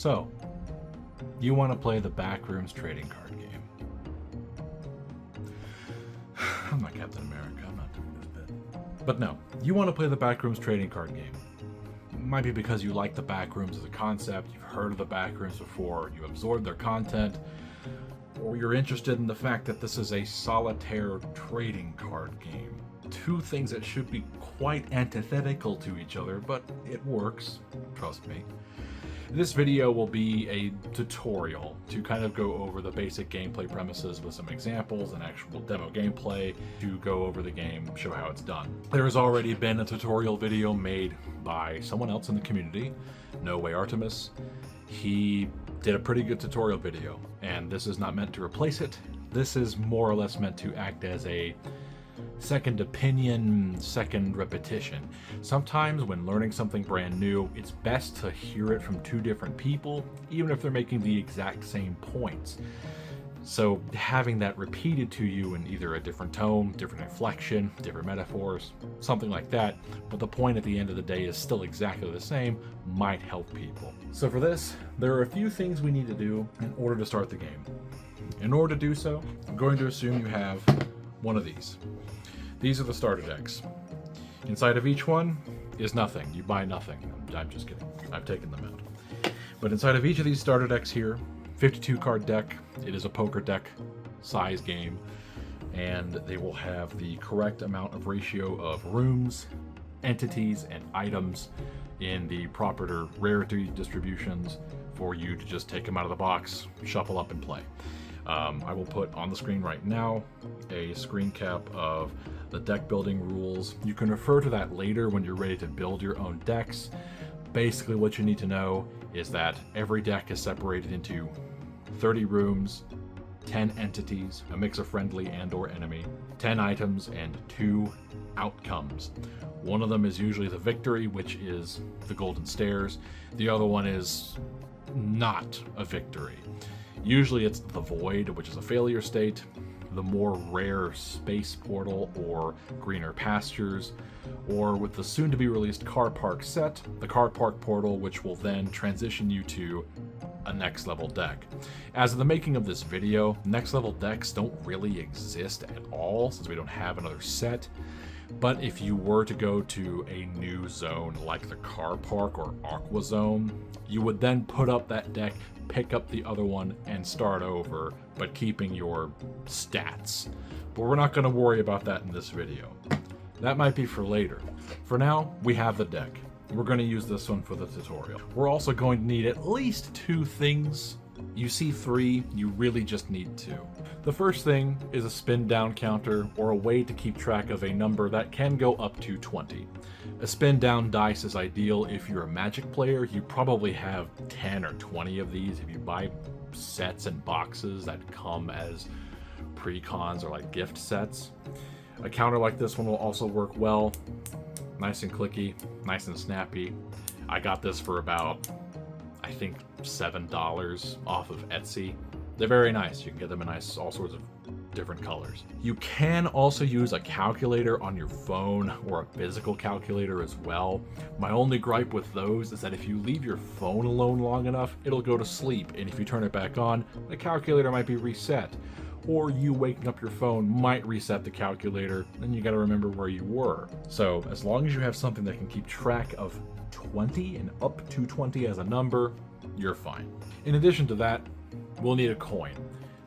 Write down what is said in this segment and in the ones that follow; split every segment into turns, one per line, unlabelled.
So, you want to play the Backrooms trading card game. I'm not Captain America, I'm not doing this bit. But no, you want to play the Backrooms trading card game. Might be because you like the Backrooms as a concept, you've heard of the Backrooms before, you absorbed their content, or you're interested in the fact that this is a solitaire trading card game. Two things that should be quite antithetical to each other, but it works, trust me. This video will be a tutorial to kind of go over the basic gameplay premises with some examples and actual demo gameplay to go over the game, show how it's done. There has already been a tutorial video made by someone else in the community, No Way Artemis. He did a pretty good tutorial video, and this is not meant to replace it. This is more or less meant to act as a second opinion, second repetition. Sometimes when learning something brand new, it's best to hear it from two different people, even if they're making the exact same points. So having that repeated to you in either a different tone, different inflection, different metaphors, something like that, but the point at the end of the day is still exactly the same, might help people. So for this, there are a few things we need to do in order to start the game. In order to do so, I'm going to assume you have one of these. These are the starter decks. Inside of each one is nothing. You buy nothing. I'm just kidding. I've taken them out. But inside of each of these starter decks here, 52 card deck. It is a poker deck size game, and they will have the correct amount of ratio of rooms, entities, and items in the proper rarity distributions for you to just take them out of the box, shuffle up, and play. I will put on the screen right now a screen cap of the deck building rules. You can refer to that later when you're ready to build your own decks. Basically what you need to know is that every deck is separated into 30 rooms, 10 entities, a mix of friendly and or enemy, 10 items, and 2 outcomes. One of them is usually the victory, which is the golden stairs. The other one is not a victory. Usually it's the void, which is a failure state, the more rare space portal or greener pastures, or with the soon to be released car park set, the car park portal, which will then transition you to a next level deck. As of the making of this video, next level decks don't really exist at all since we don't have another set. But if you were to go to a new zone like the car park or aqua zone, you would then put up that deck, pick up the other one, and start over, but keeping your stats. But we're not going to worry about that in this video. That might be for later. For now, we have the deck. We're going to use this one for the tutorial. We're also going to need at least 2 things. You see 3, you really just need 2. The first thing is a spin down counter, or a way to keep track of a number that can go up to 20. A spin down dice is ideal if you're a Magic player. You probably have 10 or 20 of these if you buy sets and boxes that come as pre-cons or like gift sets. A counter like this one will also work well. Nice and clicky, nice and snappy. I got this for about, I think, $7 off of Etsy. They're very nice. You can get them in nice, all sorts of different colors. You can also use a calculator on your phone or a physical calculator as well. My only gripe with those is that if you leave your phone alone long enough, it'll go to sleep, and if you turn it back on, the calculator might be reset. Or you waking up your phone might reset the calculator, and you gotta remember where you were. So as long as you have something that can keep track of 20 and up to 20 as a number, you're fine. In addition to that, we'll need a coin.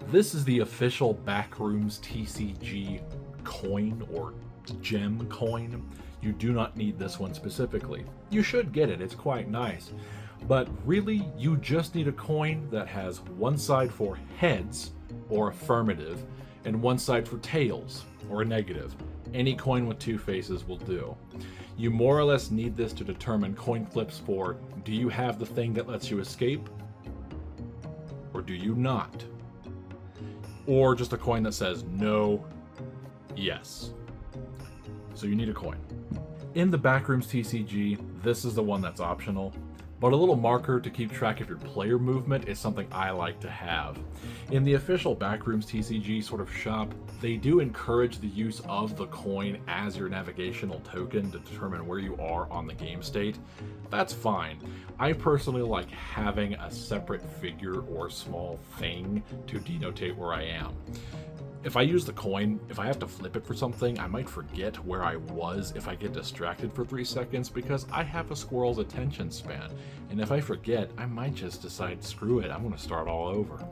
This is the official Backrooms TCG coin or gem coin. You do not need this one specifically. You should get it, it's quite nice. But really, you just need a coin that has one side for heads, or affirmative, and one side for tails, or a negative. Any coin with 2 faces will do. You more or less need this to determine coin flips for, do you have the thing that lets you escape? Or do you not? Or just a coin that says no, yes. So you need a coin. In the Backrooms TCG, this is the one that's optional. but a little marker to keep track of your player movement is something I like to have. In the official Backrooms TCG sort of shop, they do encourage the use of the coin as your navigational token to determine where you are on the game state. That's fine. I personally like having a separate figure or small thing to denotate where I am. If I use the coin, if I have to flip it for something, I might forget where I was if I get distracted for 3 seconds because I have a squirrel's attention span. And if I forget, I might just decide, screw it, I'm going to start all over.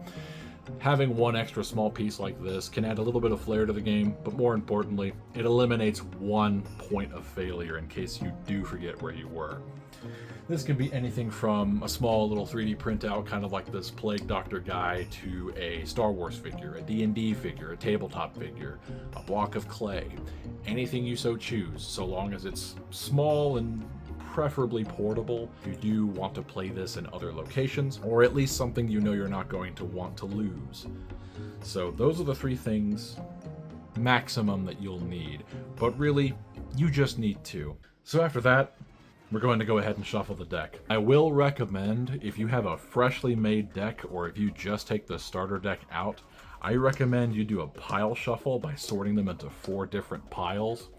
Having one extra small piece like this can add a little bit of flair to the game, but more importantly, it eliminates one point of failure in case you do forget where you were. This can be anything from a small little 3D printout, kind of like this Plague Doctor guy, to a Star Wars figure, a D&D figure, a tabletop figure, a block of clay. Anything you so choose, so long as it's small and preferably portable. You do want to play this in other locations, or at least something you know you're not going to want to lose. So those are the 3 things maximum that you'll need, but really, you just need 2. So after that, we're going to go ahead and shuffle the deck. I will recommend, if you have a freshly made deck or if you just take the starter deck out, I recommend you do a pile shuffle by sorting them into 4 different piles.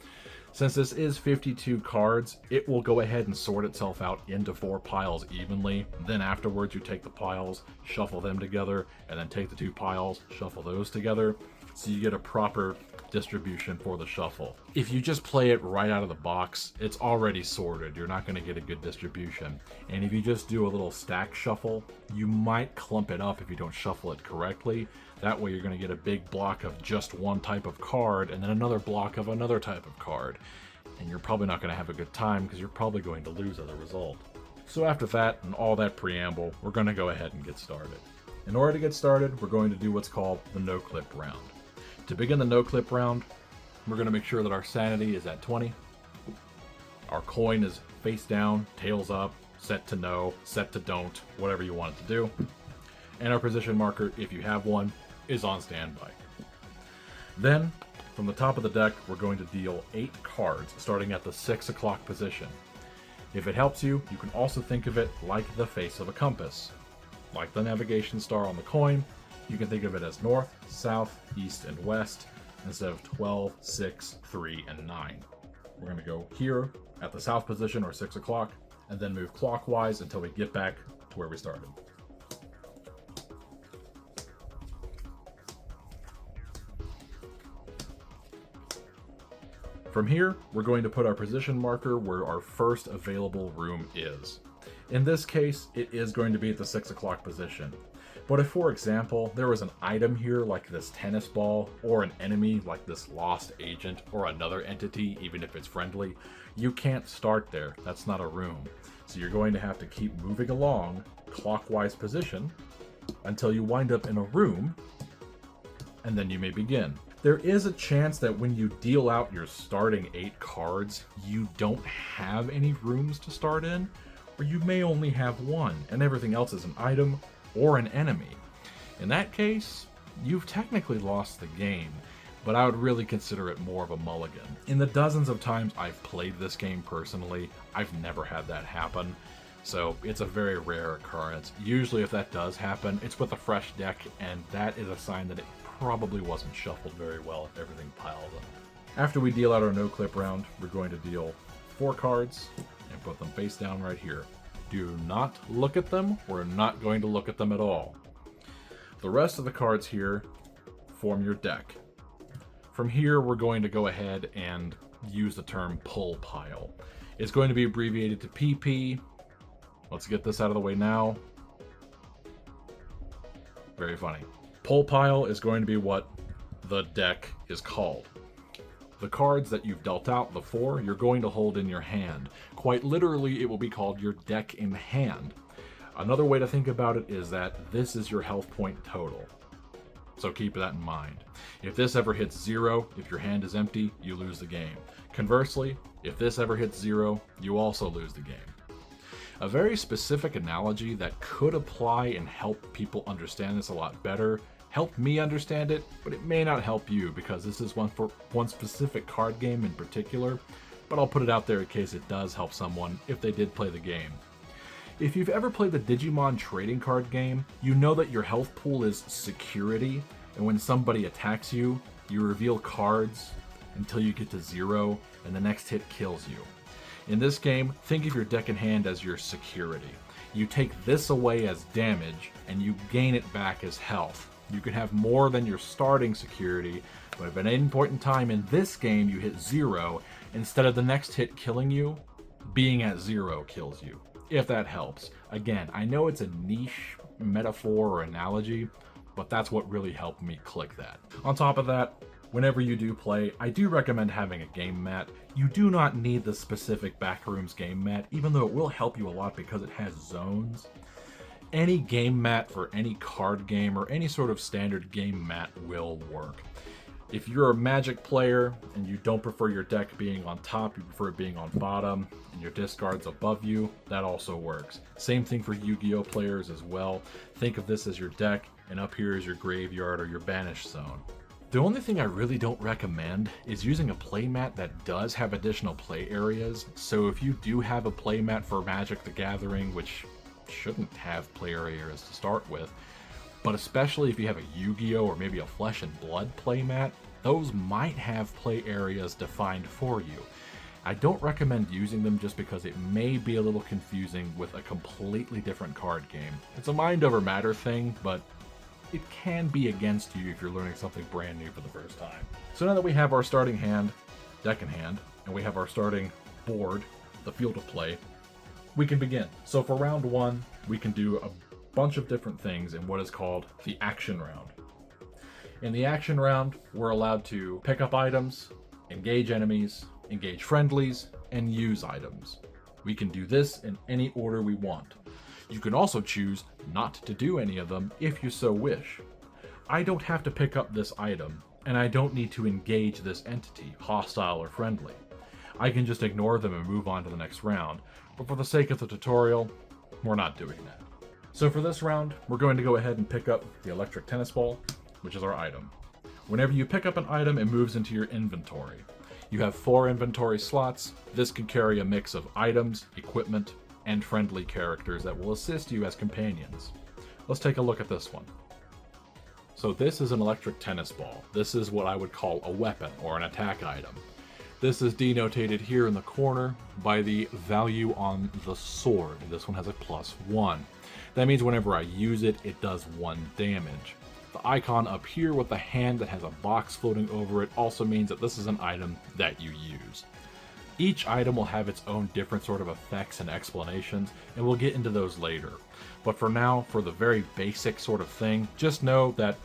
Since this is 52 cards, it will go ahead and sort itself out into 4 piles evenly. Then afterwards you take the piles, shuffle them together, and then take the 2 piles, shuffle those together, so you get a proper distribution for the shuffle. If you just play it right out of the box, it's already sorted. You're not going to get a good distribution. And if you just do a little stack shuffle, you might clump it up if you don't shuffle it correctly. That way you're going to get a big block of just one type of card and then another block of another type of card. And you're probably not going to have a good time because you're probably going to lose as a result. So after that and all that preamble, we're going to go ahead and get started. In order to get started, we're going to do what's called the no-clip round. To begin the no-clip round, we're going to make sure that our sanity is at 20. Our coin is face down, tails up, set to no, set to don't, whatever you want it to do. And our position marker, if you have one, is on standby. Then, from the top of the deck, we're going to deal 8 cards, starting at the 6 o'clock position. If it helps you, you can also think of it like the face of a compass. Like the navigation star on the coin, you can think of it as north, south, east, and west, instead of 12, 6, 3, and 9. We're going to go here at the south position, or 6 o'clock, and then move clockwise until we get back to where we started. From here, we're going to put our position marker where our first available room is. In this case, it is going to be at the 6 o'clock position. But if, for example, there was an item here like this tennis ball, or an enemy like this lost agent, or another entity, even if it's friendly, you can't start there. That's not a room. So you're going to have to keep moving along, clockwise position, until you wind up in a room, and then you may begin. There is a chance that when you deal out your starting 8 cards, you don't have any rooms to start in, or you may only have 1, and everything else is an item or an enemy. In that case, you've technically lost the game, but I would really consider it more of a mulligan. In the dozens of times I've played this game personally, I've never had that happen, so it's a very rare occurrence. Usually if that does happen, it's with a fresh deck, and that is a sign that it probably wasn't shuffled very well if everything piled up. After we deal out our no-clip round, we're going to deal 4 cards and put them face down right here. Do not look at them. We're not going to look at them at all. The rest of the cards here form your deck. From here, we're going to go ahead and use the term pull pile. It's going to be abbreviated to PP. Let's get this out of the way now. Very funny. Pull pile is going to be what the deck is called. The cards that you've dealt out, the 4, you're going to hold in your hand. Quite literally, it will be called your deck in hand. Another way to think about it is that this is your health point total. So keep that in mind. If this ever hits 0, if your hand is empty, you lose the game. Conversely, if this ever hits 0, you also lose the game. A very specific analogy that could apply and help people understand this a lot better, help me understand it, but it may not help you because this is one for one specific card game in particular, but I'll put it out there in case it does help someone if they did play the game. If you've ever played the Digimon trading card game, you know that your health pool is security, and when somebody attacks you, you reveal cards until you get to 0, and the next hit kills you. In this game, think of your deck and hand as your security. You take this away as damage, and you gain it back as health. You can have more than your starting security, but if at any point in time in this game you hit 0, instead of the next hit killing you, being at 0 kills you, if that helps. Again, I know it's a niche metaphor or analogy, but that's what really helped me click that. On top of that, whenever you do play, I do recommend having a game mat. You do not need the specific Backrooms game mat, even though it will help you a lot because it has zones. Any game mat for any card game or any sort of standard game mat will work. If you're a Magic player and you don't prefer your deck being on top, you prefer it being on bottom, and your discard's above you, that also works. Same thing for Yu-Gi-Oh players as well. Think of this as your deck, and up here is your graveyard or your banish zone. The only thing I really don't recommend is using a playmat that does have additional play areas. So if you do have a playmat for Magic the Gathering, which shouldn't have play areas to start with, but especially if you have a Yu-Gi-Oh or maybe a Flesh and Blood playmat, those might have play areas defined for you. I don't recommend using them just because it may be a little confusing with a completely different card game. It's a mind over matter thing, but it can be against you if you're learning something brand new for the first time. So now that we have our starting hand, deck in hand, and we have our starting board, the field of play, we can begin. So for round 1, we can do a bunch of different things in what is called the action round. In the action round, we're allowed to pick up items, engage enemies, engage friendlies, and use items. We can do this in any order we want. You can also choose not to do any of them if you so wish. I don't have to pick up this item, and I don't need to engage this entity, hostile or friendly. I can just ignore them and move on to the next round, but for the sake of the tutorial, we're not doing that. So for this round, we're going to go ahead and pick up the electric tennis ball, which is our item. Whenever you pick up an item, it moves into your inventory. You have 4 inventory slots. This can carry a mix of items, equipment, and friendly characters that will assist you as companions. Let's take a look at this one. So this is an electric tennis ball. This is what I would call a weapon or an attack item. This is denotated here in the corner by the value on the sword. This one has a +1. That means whenever I use it, it does 1 damage. The icon up here with the hand that has a box floating over it also means that this is an item that you use. Each item will have its own different sort of effects and explanations, and we'll get into those later. But for now, for the very basic sort of thing, just know that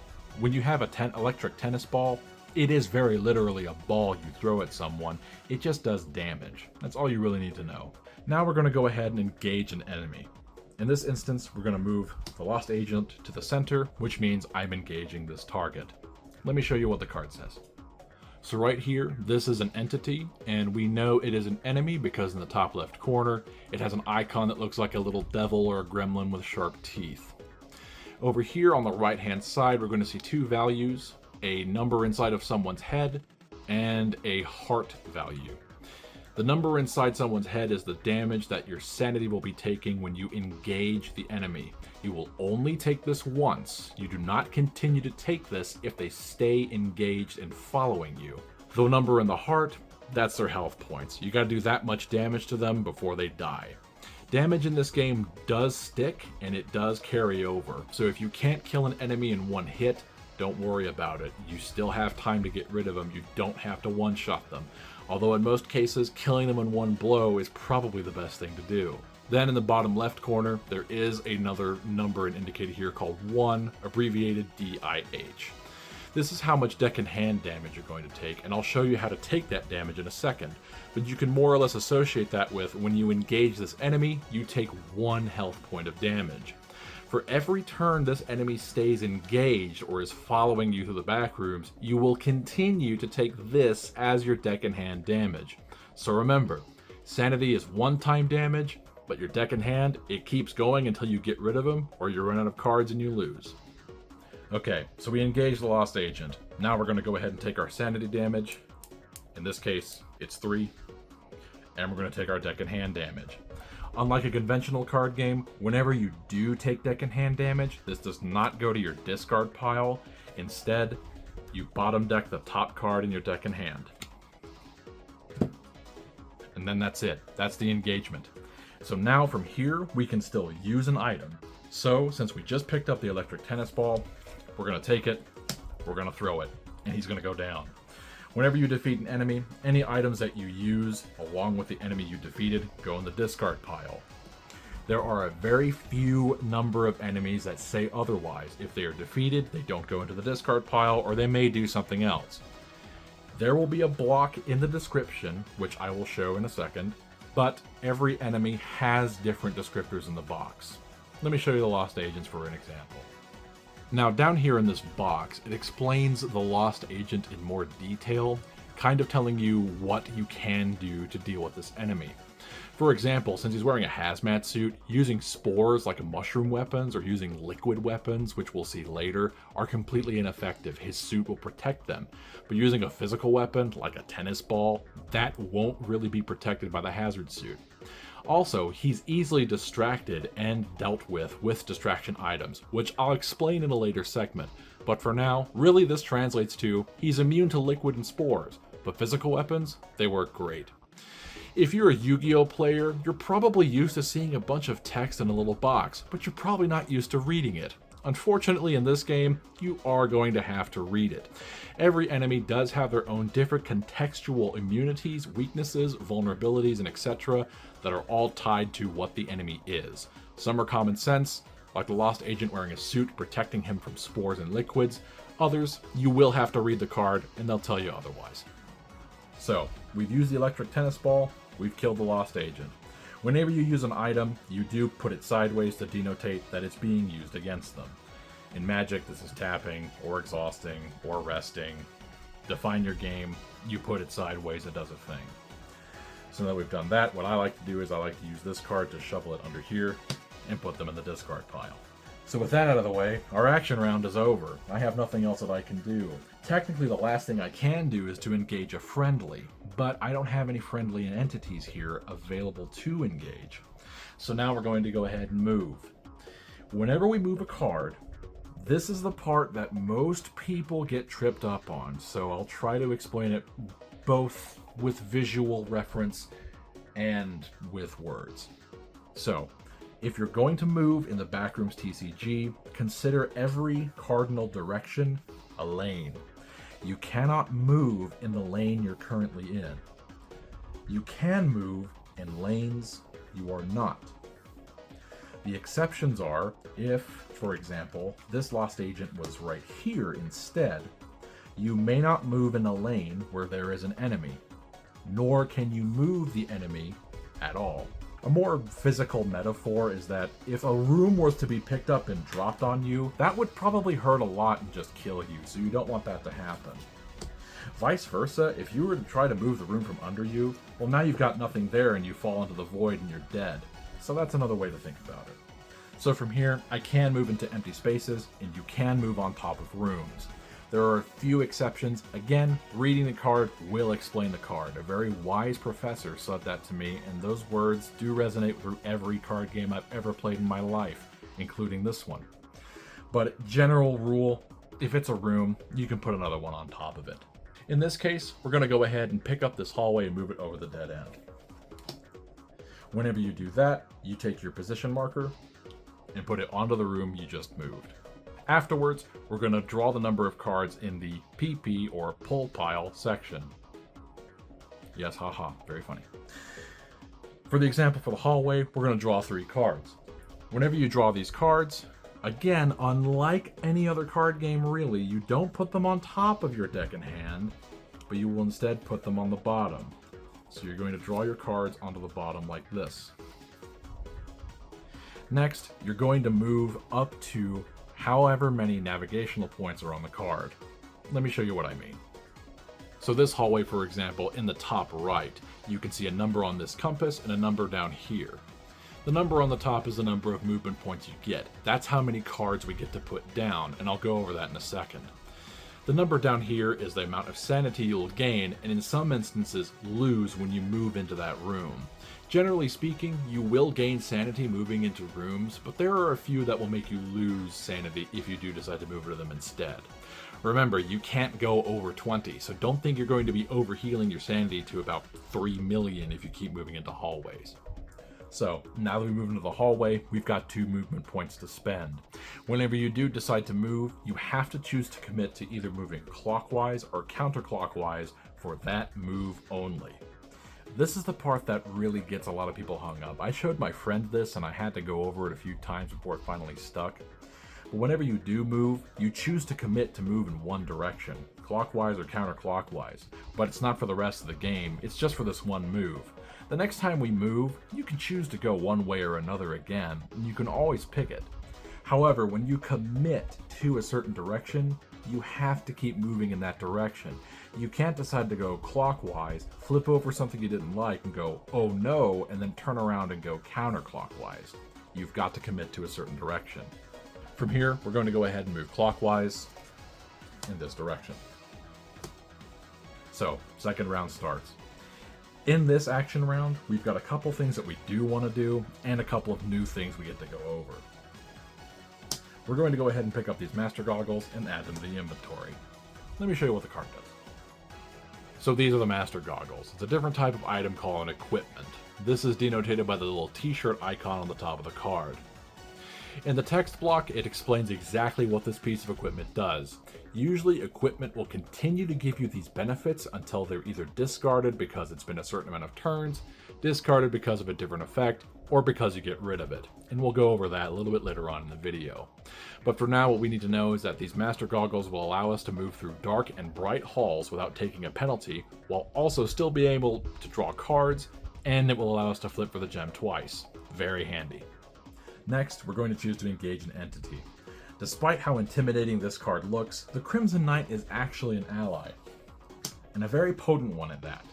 when you have a electric tennis ball, it is very literally a ball you throw at someone. It just does damage. That's all you really need to know. Now we're going to go ahead and engage an enemy. In this instance, we're going to move the Lost Agent to the center, which means I'm engaging this target. Let me show you what the card says. So right here, this is an entity, and we know it is an enemy because in the top left corner, it has an icon that looks like a little devil or a gremlin with sharp teeth. Over here on the right-hand side, we're going to see 2 values, a number inside of someone's head, and a heart value. The number inside someone's head is the damage that your sanity will be taking when you engage the enemy. You will only take this once. You do not continue to take this if they stay engaged and following you. The number in the heart, that's their health points. You gotta do that much damage to them before they die. Damage in this game does stick and it does carry over. So if you can't kill an enemy in 1 hit, don't worry about it. You still have time to get rid of them. You don't have to one-shot them. Although in most cases, killing them in 1 blow is probably the best thing to do. Then in the bottom left corner, there is another number indicated here called 1, abbreviated DIH. This is how much deck and hand damage you're going to take, and I'll show you how to take that damage in a second. But you can more or less associate that with when you engage this enemy, you take 1 health point of damage. For every turn this enemy stays engaged or is following you through the backrooms, you will continue to take this as your deck and hand damage. So remember, sanity is 1-time damage, but your deck and hand, it keeps going until you get rid of them or you run out of cards and you lose. Okay, so we engage the Lost Agent. Now we're going to go ahead and take our sanity damage. In this case, it's 3. And we're going to take our deck and hand damage. Unlike a conventional card game, whenever you do take deck and hand damage, this does not go to your discard pile. Instead, you bottom deck the top card in your deck and hand. And then that's it. That's the engagement. So now from here, we can still use an item. So since we just picked up the electric tennis ball, we're going to take it, we're going to throw it, and he's going to go down. Whenever you defeat an enemy, any items that you use along with the enemy you defeated go in the discard pile. There are a very few number of enemies that say otherwise. If they are defeated, they don't go into the discard pile, or they may do something else. There will be a block in the description, which I will show in a second, but every enemy has different descriptors in the box. Let me show you the Lost Agents for an example. Now down here in this box, it explains the Lost Agent in more detail, kind of telling you what you can do to deal with this enemy. For example, since he's wearing a hazmat suit, using spores like mushroom weapons or using liquid weapons, which we'll see later, are completely ineffective. His suit will protect them. But using a physical weapon, like a tennis ball, that won't really be protected by the hazard suit. Also, he's easily distracted and dealt with distraction items, which I'll explain in a later segment. But for now, really this translates to, he's immune to liquid and spores, but physical weapons, they work great. If you're a Yu-Gi-Oh player, you're probably used to seeing a bunch of text in a little box, but you're probably not used to reading it. Unfortunately, in this game, you are going to have to read it. Every enemy does have their own different contextual immunities, weaknesses, vulnerabilities, and etc. that are all tied to what the enemy is. Some are common sense, like the Lost Agent wearing a suit protecting him from spores and liquids. Others, you will have to read the card, and they'll tell you otherwise. So, we've used the electric tennis ball, we've killed the Lost Agent. Whenever you use an item, you do put it sideways to denotate that it's being used against them. In Magic, this is tapping, or exhausting, or resting. Define your game, you put it sideways, it does a thing. So now that we've done that, what I like to do is I like to use this card to shovel it under here and put them in the discard pile. So with that out of the way, our action round is over. I have nothing else that I can do. Technically, the last thing I can do is to engage a friendly, but I don't have any friendly entities here available to engage. So now we're going to go ahead and move. Whenever we move a card, this is the part that most people get tripped up on, so I'll try to explain it both with visual reference and with words. So, if you're going to move in the Backrooms TCG, consider every cardinal direction a lane. You cannot move in the lane you're currently in. You can move in lanes you are not. The exceptions are if, for example, this Lost Agent was right here instead, you may not move in a lane where there is an enemy, nor can you move the enemy at all. A more physical metaphor is that if a room was to be picked up and dropped on you, that would probably hurt a lot and just kill you, so you don't want that to happen. Vice versa, if you were to try to move the room from under you, well, now you've got nothing there and you fall into the void and you're dead. So that's another way to think about it. So from here, I can move into empty spaces, and you can move on top of rooms. There are a few exceptions. Again, reading the card will explain the card. A very wise professor said that to me, and those words do resonate through every card game I've ever played in my life, including this one. But general rule, if it's a room, you can put another one on top of it. In this case, we're going to go ahead and pick up this hallway and move it over the dead end. Whenever you do that, you take your position marker and put it onto the room you just moved. Afterwards, we're going to draw the number of cards in the PP or pull pile section. Yes, haha, very funny. For the example for the hallway, we're going to draw 3 cards. Whenever you draw these cards, again, unlike any other card game really, you don't put them on top of your deck and hand, but you will instead put them on the bottom. So you're going to draw your cards onto the bottom like this. Next, you're going to move up to however many navigational points are on the card. Let me show you what I mean. So this hallway, for example, in the top right, you can see a number on this compass and a number down here. The number on the top is the number of movement points you get. That's how many cards we get to put down, and I'll go over that in a second. The number down here is the amount of sanity you'll gain, and in some instances lose when you move into that room. Generally speaking, you will gain sanity moving into rooms, but there are a few that will make you lose sanity if you do decide to move to them instead. Remember, you can't go over 20, so don't think you're going to be overhealing your sanity to about 3 million if you keep moving into hallways. So, now that we move into the hallway, we've got 2 movement points to spend. Whenever you do decide to move, you have to choose to commit to either moving clockwise or counterclockwise for that move only. This is the part that really gets a lot of people hung up. I showed my friend this and I had to go over it a few times before it finally stuck. But whenever you do move, you choose to commit to move in one direction, clockwise or counterclockwise. But it's not for the rest of the game, it's just for this one move. The next time we move, you can choose to go one way or another again, and you can always pick it. However, when you commit to a certain direction, you have to keep moving in that direction. You can't decide to go clockwise, flip over something you didn't like and go, oh no, and then turn around and go counterclockwise. You've got to commit to a certain direction. From here, we're going to go ahead and move clockwise in this direction. So, second round starts. In this action round, we've got a couple things that we do want to do, and a couple of new things we get to go over. We're going to go ahead and pick up these master goggles and add them to the inventory. Let me show you what the card does. So these are the master goggles. It's a different type of item called an equipment. This is denoted by the little t-shirt icon on the top of the card. In the text block, it explains exactly what this piece of equipment does. Usually, equipment will continue to give you these benefits until they're either discarded because it's been a certain amount of turns, discarded because of a different effect, or because you get rid of it. And we'll go over that a little bit later on in the video. But for now, what we need to know is that these master goggles will allow us to move through dark and bright halls without taking a penalty, while also still being able to draw cards, and it will allow us to flip for the gem twice. Very handy. Next, we're going to choose to engage an entity. Despite how intimidating this card looks, the Crimson Knight is actually an ally, and a very potent one at that.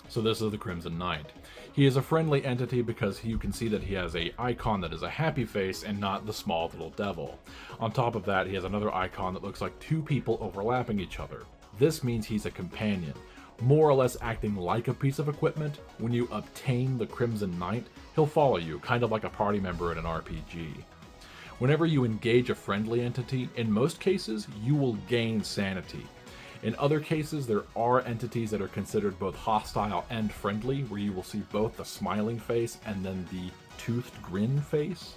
So this is the Crimson Knight. He is a friendly entity because you can see that he has an icon that is a happy face and not the small little devil. On top of that, he has another icon that looks like 2 people overlapping each other. This means he's a companion, more or less acting like a piece of equipment. When you obtain the Crimson Knight, he'll follow you, kind of like a party member in an RPG. Whenever you engage a friendly entity, in most cases, you will gain sanity. In other cases, there are entities that are considered both hostile and friendly, where you will see both the smiling face and then the toothed grin face.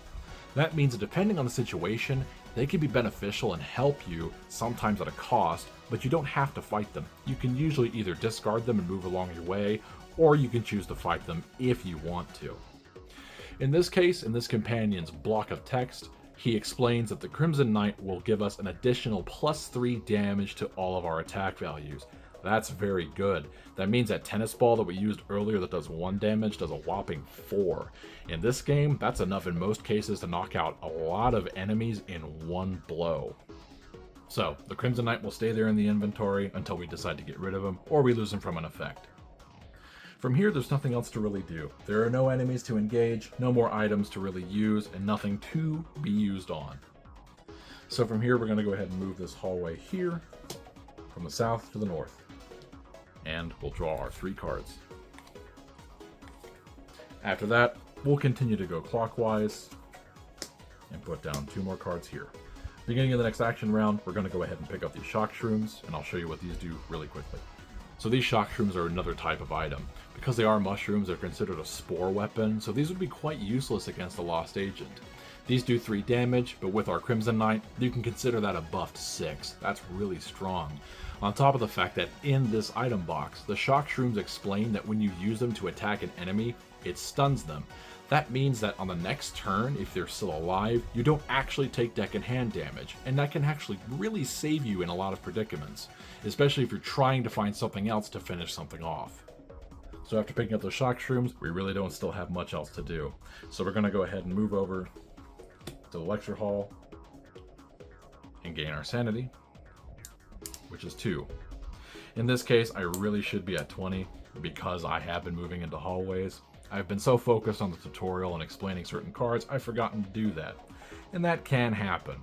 That means that depending on the situation, they can be beneficial and help you, sometimes at a cost, but you don't have to fight them. You can usually either discard them and move along your way, or you can choose to fight them if you want to. In this case, in this companion's block of text, he explains that the Crimson Knight will give us an additional +3 damage to all of our attack values. That's very good. That means that tennis ball that we used earlier that does 1 damage does a whopping 4. In this game, that's enough in most cases to knock out a lot of enemies in one blow. So, the Crimson Knight will stay there in the inventory until we decide to get rid of him, or we lose him from an effect. From here, there's nothing else to really do. There are no enemies to engage, no more items to really use, and nothing to be used on. So from here, we're going to go ahead and move this hallway here, from the south to the north. And we'll draw our 3 cards. After that, we'll continue to go clockwise, and put down 2 more cards here. Beginning of the next action round, we're going to go ahead and pick up these shock shrooms, and I'll show you what these do really quickly. So these shock shrooms are another type of item. Because they are mushrooms, they're considered a spore weapon, so these would be quite useless against a lost agent. These do 3 damage, but with our Crimson Knight, you can consider that a buffed 6. That's really strong. On top of the fact that in this item box, the shock shrooms explain that when you use them to attack an enemy, it stuns them. That means that on the next turn, if they're still alive, you don't actually take deck and hand damage, and that can actually really save you in a lot of predicaments, especially if you're trying to find something else to finish something off. So after picking up those shock shrooms, we really don't still have much else to do. So we're going to go ahead and move over to the lecture hall and gain our sanity, which is 2. In this case, I really should be at 20 because I have been moving into hallways. I've been so focused on the tutorial and explaining certain cards, I've forgotten to do that. And that can happen.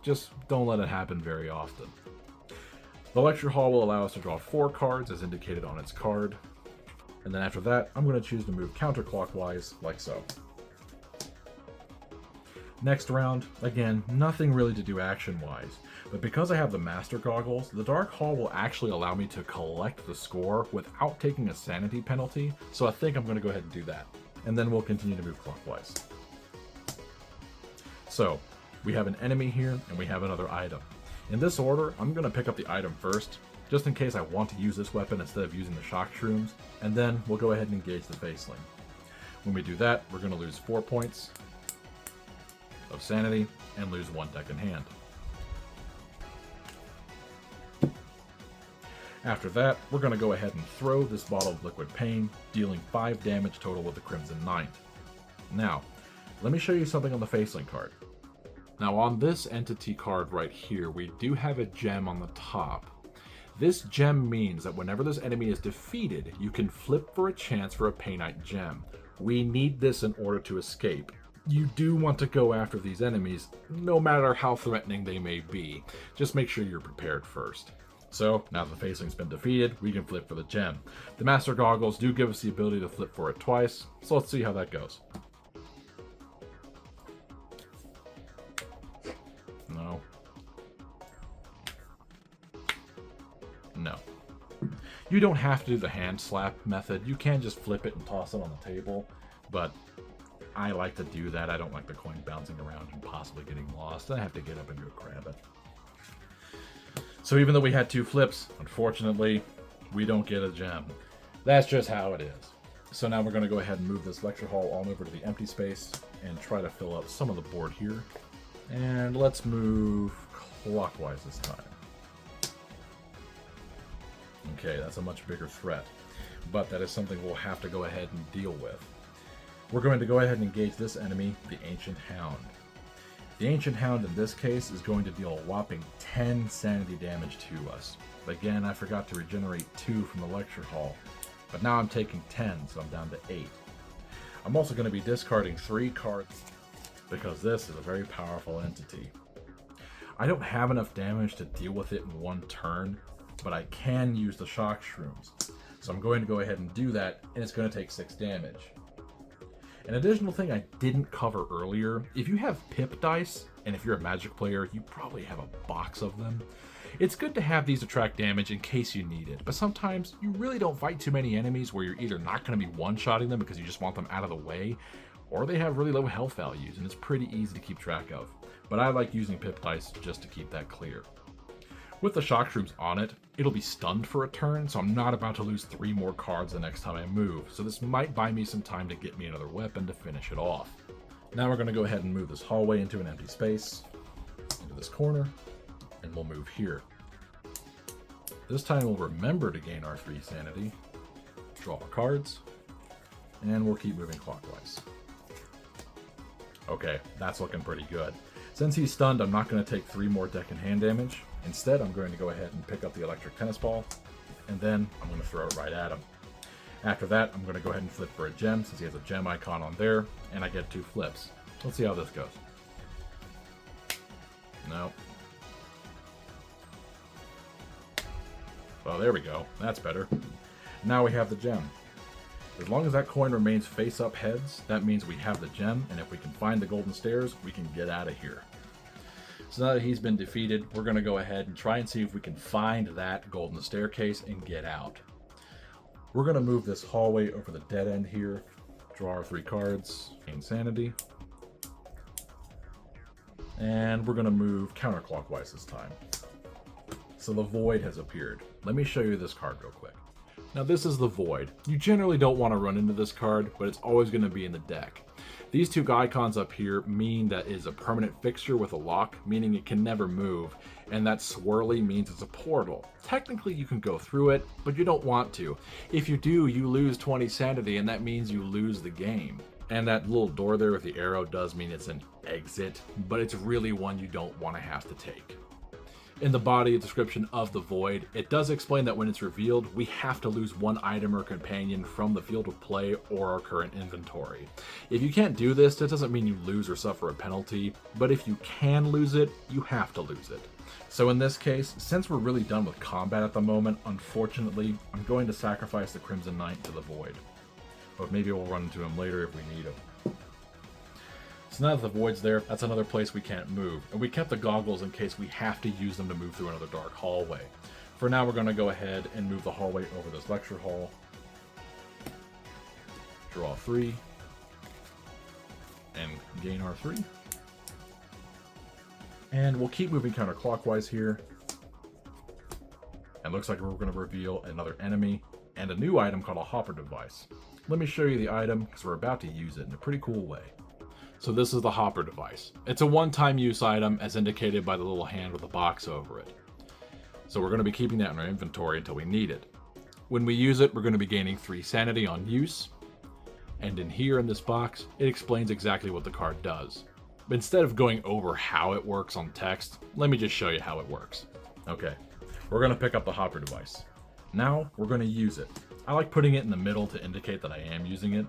Just don't let it happen very often. The lecture hall will allow us to draw 4 cards as indicated on its card. And then after that, I'm going to choose to move counterclockwise, like so. Next round, again, nothing really to do action-wise, but because I have the Master Goggles, the Dark Hall will actually allow me to collect the score without taking a sanity penalty, so I think I'm going to go ahead and do that. And then we'll continue to move clockwise. So, we have an enemy here, and we have another item. In this order, I'm going to pick up the item first, just in case I want to use this weapon instead of using the shock shrooms, and then we'll go ahead and engage the faceling. When we do that, we're going to lose 4 points of sanity and lose 1 deck in hand. After that, we're going to go ahead and throw this bottle of liquid pain, dealing 5 damage total with the Crimson Knight. Now, let me show you something on the faceling card. Now on this entity card right here, we do have a gem on the top. This gem means that whenever this enemy is defeated, you can flip for a chance for a Painite gem. We need this in order to escape. You do want to go after these enemies, no matter how threatening they may be. Just make sure you're prepared first. So, now that the faceling's been defeated, we can flip for the gem. The Master Goggles do give us the ability to flip for it twice, so let's see how that goes. No. No. You don't have to do the hand slap method. You can just flip it and toss it on the table, but I like to do that. I don't like the coin bouncing around and possibly getting lost. I have to get up and go grab it. So even though we had 2 flips, unfortunately, we don't get a gem. That's just how it is. So now we're going to go ahead and move this lecture hall on over to the empty space and try to fill up some of the board here. And let's move clockwise this time. Okay, that's a much bigger threat, but that is something we'll have to go ahead and deal with. We're going to go ahead and engage this enemy, the Ancient Hound. The Ancient Hound in this case is going to deal a whopping 10 sanity damage to us. Again, I forgot to regenerate 2 from the lecture hall, but now I'm taking 10, so I'm down to 8. I'm also going to be discarding 3 cards because this is a very powerful entity. I don't have enough damage to deal with it in 1 turn, but I can use the shock shrooms. So I'm going to go ahead and do that, and it's going to take 6 damage. An additional thing I didn't cover earlier, if you have pip dice, and if you're a Magic player, you probably have a box of them. It's good to have these attract damage in case you need it, but sometimes you really don't fight too many enemies where you're either not going to be one-shotting them because you just want them out of the way, or they have really low health values, and it's pretty easy to keep track of. But I like using pip dice just to keep that clear. With the shock shrooms on it, it'll be stunned for a turn, so I'm not about to lose 3 more cards the next time I move, so this might buy me some time to get me another weapon to finish it off. Now we're going to go ahead and move this hallway into an empty space, into this corner, and we'll move here. This time we'll remember to gain our 3 sanity, draw our cards, and we'll keep moving clockwise. Okay, that's looking pretty good. Since he's stunned, I'm not going to take 3 more deck and hand damage. Instead, I'm going to go ahead and pick up the electric tennis ball, and then I'm going to throw it right at him. After that, I'm going to go ahead and flip for a gem, since he has a gem icon on there, and I get 2 flips. Let's see how this goes. No. Well, there we go. That's better. Now we have the gem. As long as that coin remains face up heads, that means we have the gem, and if we can find the golden stairs, we can get out of here. So now that he's been defeated, we're going to go ahead and try and see if we can find that golden staircase and get out. We're going to move this hallway over the dead end here, draw our 3 cards, gain sanity, and we're going to move counterclockwise this time. So the Void has appeared. Let me show you this card real quick. Now this is the Void. You generally don't want to run into this card, but it's always going to be in the deck. These 2 icons up here mean that it is a permanent fixture with a lock, meaning it can never move, and that swirly means it's a portal. Technically you can go through it, but you don't want to. If you do, you lose 20 sanity, and that means you lose the game. And that little door there with the arrow does mean it's an exit, but it's really one you don't want to have to take. In the body description of the Void, it does explain that when it's revealed, we have to lose one item or companion from the field of play or our current inventory. If you can't do this, that doesn't mean you lose or suffer a penalty, but if you can lose it, you have to lose it. So in this case, since we're really done with combat at the moment, unfortunately, I'm going to sacrifice the Crimson Knight to the Void. But maybe we'll run into him later if we need him. So now that the Void's there, that's another place we can't move. And we kept the goggles in case we have to use them to move through another dark hallway. For now, we're going to go ahead and move the hallway over this lecture hall. Draw 3. And gain our 3. And we'll keep moving counterclockwise here. And looks like we're going to reveal another enemy and a new item called a hopper device. Let me show you the item because we're about to use it in a pretty cool way. So this is the hopper device. It's a one-time use item as indicated by the little hand with a box over it. So we're going to be keeping that in our inventory until we need it. When we use it, we're going to be gaining 3 sanity on use. And in here in this box, it explains exactly what the card does. But instead of going over how it works on text, let me just show you how it works. Okay, we're going to pick up the hopper device. Now we're going to use it. I like putting it in the middle to indicate that I am using it.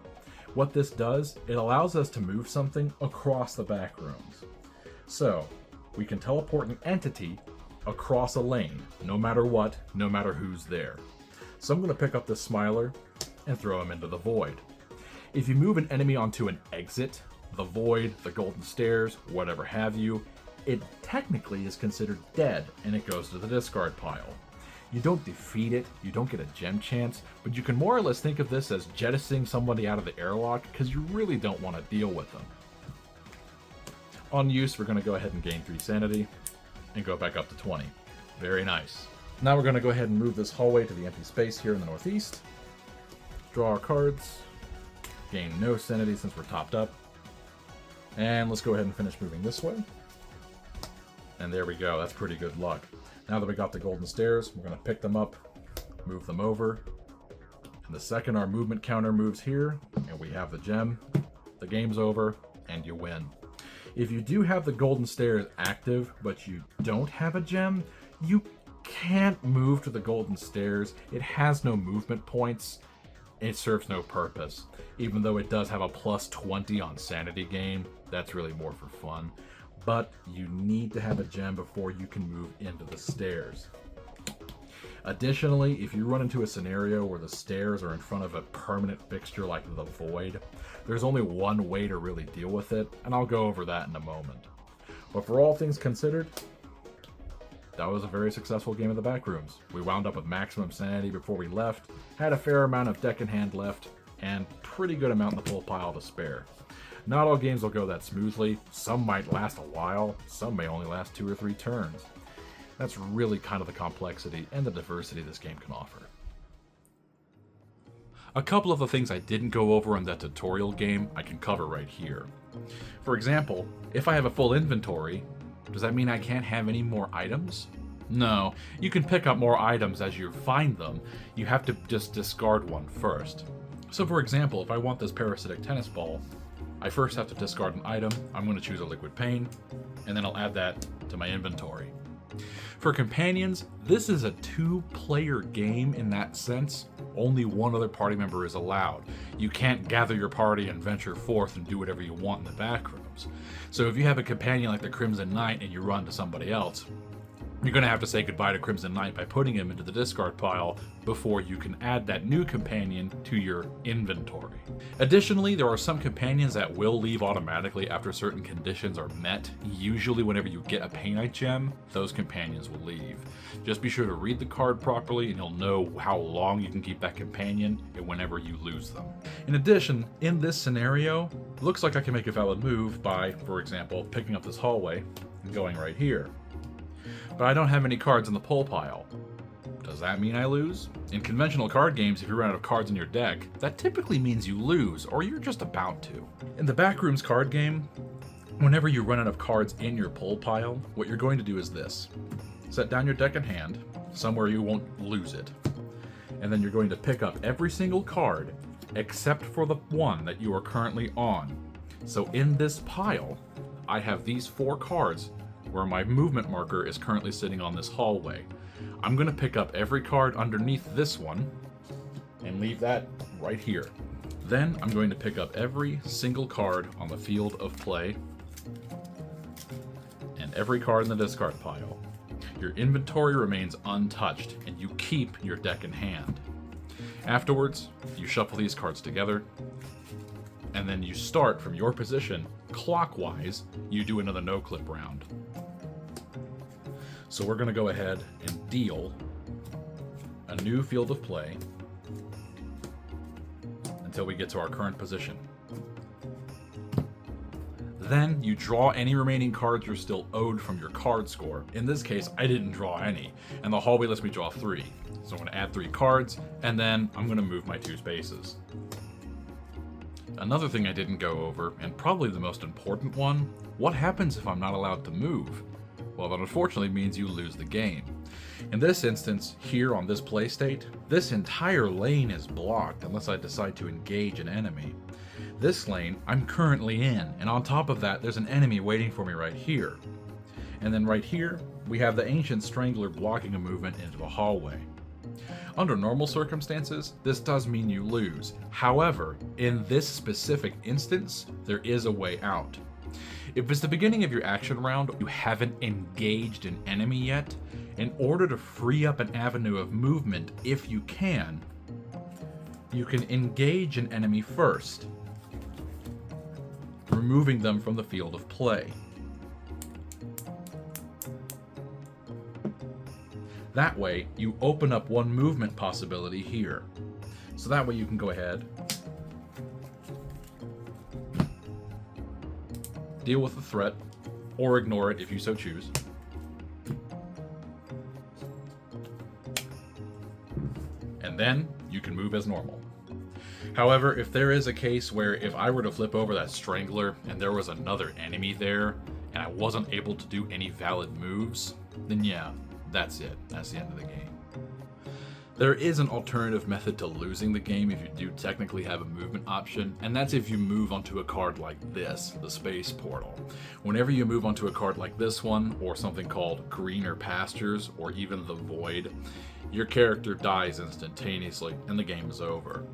What this does, it allows us to move something across the back rooms. So, we can teleport an entity across a lane, no matter what, no matter who's there. So I'm going to pick up this Smiler and throw him into the Void. If you move an enemy onto an exit, the Void, the Golden Stairs, whatever have you, it technically is considered dead and it goes to the discard pile. You don't defeat it, you don't get a gem chance, but you can more or less think of this as jettisoning somebody out of the airlock because you really don't want to deal with them. On use, we're going to go ahead and gain 3 sanity and go back up to 20. Very nice. Now we're going to go ahead and move this hallway to the empty space here in the northeast. Draw our cards. Gain no sanity since we're topped up. And let's go ahead and finish moving this way. And there we go, that's pretty good luck. Now that we got the Golden Stairs, we're going to pick them up, move them over. And the second our movement counter moves here, and we have the gem, the game's over, and you win. If you do have the Golden Stairs active, but you don't have a gem, you can't move to the Golden Stairs. It has no movement points. It serves no purpose. Even though it does have a plus 20 on sanity gain, that's really more for fun. But you need to have a gem before you can move into the stairs. Additionally, if you run into a scenario where the stairs are in front of a permanent fixture like the Void, there's only one way to really deal with it, and I'll go over that in a moment. But for all things considered, that was a very successful game of the Backrooms. We wound up with maximum sanity before we left, had a fair amount of deck in hand left, and pretty good amount in the full pile to spare. Not all games will go that smoothly. Some might last a while, some may only last 2 or 3 turns. That's really kind of the complexity and the diversity this game can offer. A couple of the things I didn't go over in that tutorial game I can cover right here. For example, if I have a full inventory, does that mean I can't have any more items? No, you can pick up more items as you find them. You have to just discard one first. So for example, if I want this parasitic tennis ball, I first have to discard an item. I'm going to choose a liquid pain, and then I'll add that to my inventory. For companions, this is a 2-player game in that sense. Only one other party member is allowed. You can't gather your party and venture forth and do whatever you want in the Backrooms. So if you have a companion like the Crimson Knight and you run to somebody else, you're going to have to say goodbye to Crimson Knight by putting him into the discard pile before you can add that new companion to your inventory. Additionally, there are some companions that will leave automatically after certain conditions are met. Usually whenever you get a Painite gem, those companions will leave. Just be sure to read the card properly and you'll know how long you can keep that companion and whenever you lose them. In addition, in this scenario, it looks like I can make a valid move by, for example, picking up this hallway and going right here. But I don't have any cards in the pull pile. Does that mean I lose? In conventional card games, if you run out of cards in your deck, that typically means you lose, or you're just about to. In the Backrooms card game, whenever you run out of cards in your pull pile, what you're going to do is this. Set down your deck in hand, somewhere you won't lose it. And then you're going to pick up every single card, except for the one that you are currently on. So in this pile, I have these 4 cards where my movement marker is currently sitting on this hallway. I'm going to pick up every card underneath this one and leave that right here. Then I'm going to pick up every single card on the field of play and every card in the discard pile. Your inventory remains untouched and you keep your deck in hand. Afterwards, you shuffle these cards together and then you start from your position clockwise. You do another no-clip round. So we're going to go ahead and deal a new field of play until we get to our current position. Then you draw any remaining cards you're still owed from your card score. In this case, I didn't draw any, and the hallway lets me draw 3. So I'm going to add 3 cards, and then I'm going to move my 2 spaces. Another thing I didn't go over, and probably the most important one, what happens if I'm not allowed to move? Well, that unfortunately means you lose the game. In this instance, here on this play state, this entire lane is blocked unless I decide to engage an enemy. This lane I'm currently in, and on top of that there's an enemy waiting for me right here. And then right here, we have the Ancient Strangler blocking a movement into a hallway. Under normal circumstances, this does mean you lose. However, in this specific instance, there is a way out. If it's the beginning of your action round, you haven't engaged an enemy yet, in order to free up an avenue of movement, if you can engage an enemy first, removing them from the field of play. That way, you open up one movement possibility here. So that way you can go ahead, deal with the threat, or ignore it if you so choose. And then you can move as normal. However, if there is a case where if I were to flip over that Strangler and there was another enemy there and I wasn't able to do any valid moves, then yeah, that's it. That's the end of the game. There is an alternative method to losing the game if you do technically have a movement option, and that's if you move onto a card like this, the Space Portal. Whenever you move onto a card like this one, or something called Greener Pastures, or even the Void, your character dies instantaneously and the game is over.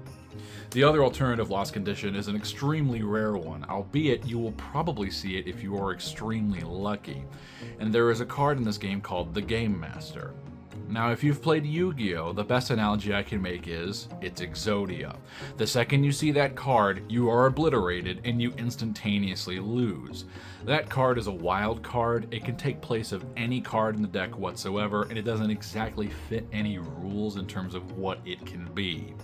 The other alternative lost condition is an extremely rare one, albeit you will probably see it if you are extremely lucky. And there is a card in this game called the Game Master. Now, if you've played Yu-Gi-Oh!, the best analogy I can make is, it's Exodia. The second you see that card, you are obliterated and you instantaneously lose. That card is a wild card. It can take place of any card in the deck whatsoever, and it doesn't exactly fit any rules in terms of what it can be.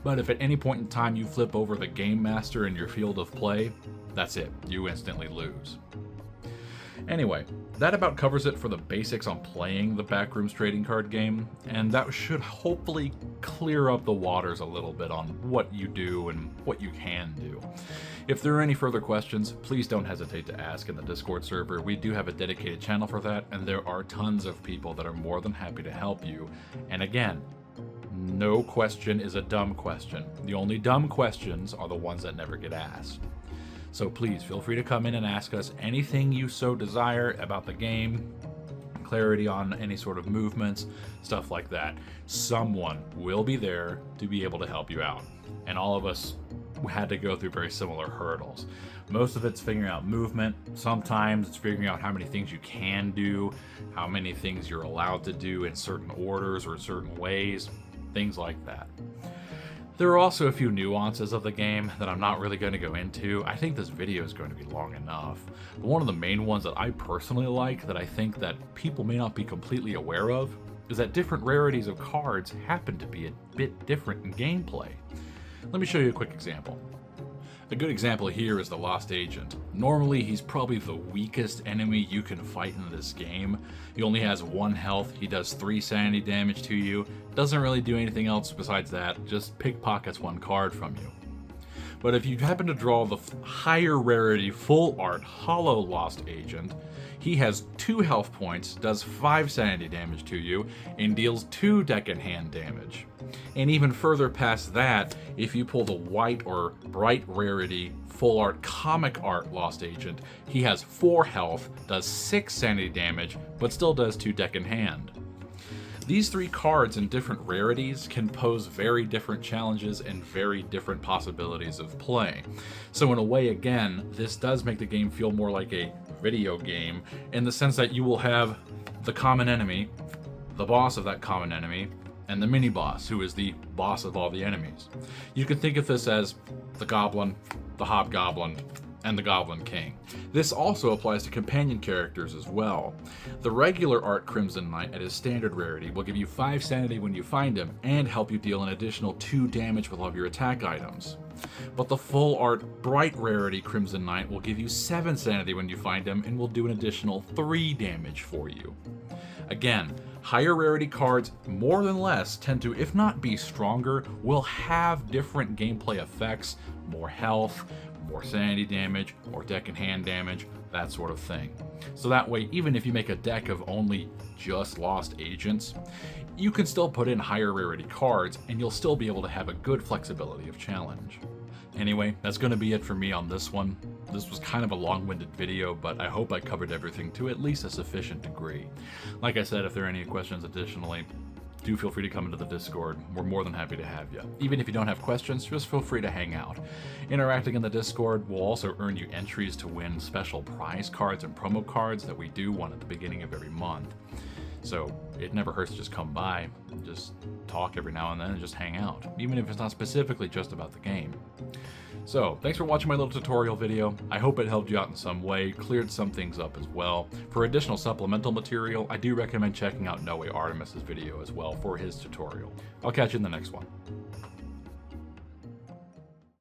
But if at any point in time you flip over the Game Master in your field of play, that's it. You instantly lose. Anyway, that about covers it for the basics on playing the Backrooms trading card game, and that should hopefully clear up the waters a little bit on what you do and what you can do. If there are any further questions, please don't hesitate to ask in the Discord server. We do have a dedicated channel for that, and there are tons of people that are more than happy to help you. And again, no question is a dumb question. The only dumb questions are the ones that never get asked. So please feel free to come in and ask us anything you so desire about the game, clarity on any sort of movements, stuff like that. Someone will be there to be able to help you out. And all of us had to go through very similar hurdles. Most of it's figuring out movement. Sometimes it's figuring out how many things you can do, how many things you're allowed to do in certain orders or certain ways, things like that. There are also a few nuances of the game that I'm not really going to go into. I think this video is going to be long enough. But one of the main ones that I personally like, that I think that people may not be completely aware of, is that different rarities of cards happen to be a bit different in gameplay. Let me show you a quick example. A good example here is the Lost Agent. Normally, he's probably the weakest enemy you can fight in this game. He only has 1 health, he does 3 sanity damage to you, doesn't really do anything else besides that, just pickpockets 1 card from you. But if you happen to draw the higher rarity full art Hollow Lost Agent, he has 2 health points, does 5 sanity damage to you, and deals 2 deck and hand damage. And even further past that, if you pull the white or bright rarity full art comic art Lost Agent, he has 4 health, does 6 sanity damage, but still does 2 deck and hand. These 3 cards in different rarities can pose very different challenges and very different possibilities of play. So in a way, again, this does make the game feel more like a video game in the sense that you will have the common enemy, the boss of that common enemy, and the mini-boss, who is the boss of all the enemies. You can think of this as the Goblin, the Hobgoblin, and the Goblin King. This also applies to companion characters as well. The regular art Crimson Knight at his standard rarity will give you 5 sanity when you find him and help you deal an additional 2 damage with all of your attack items. But the full art bright rarity Crimson Knight will give you 7 sanity when you find him and will do an additional 3 damage for you. Again, higher rarity cards, more than less, tend to, if not be stronger, will have different gameplay effects, more health, more sanity damage, more deck and hand damage, that sort of thing. So that way, even if you make a deck of only just Lost Agents, you can still put in higher rarity cards and you'll still be able to have a good flexibility of challenge. Anyway, that's going to be it for me on this one. This was kind of a long-winded video, but I hope I covered everything to at least a sufficient degree. Like I said, if there are any questions additionally, do feel free to come into the Discord. We're more than happy to have you. Even if you don't have questions, just feel free to hang out. Interacting in the Discord will also earn you entries to win special prize cards and promo cards that we do one at the beginning of every month. So it never hurts to just come by, just talk every now and then, and just hang out, even if it's not specifically just about the game. So, thanks for watching my little tutorial video. I hope it helped you out in some way, cleared some things up as well. For additional supplemental material, I do recommend checking out Noe Artemis's video as well for his tutorial. I'll catch you in the next one.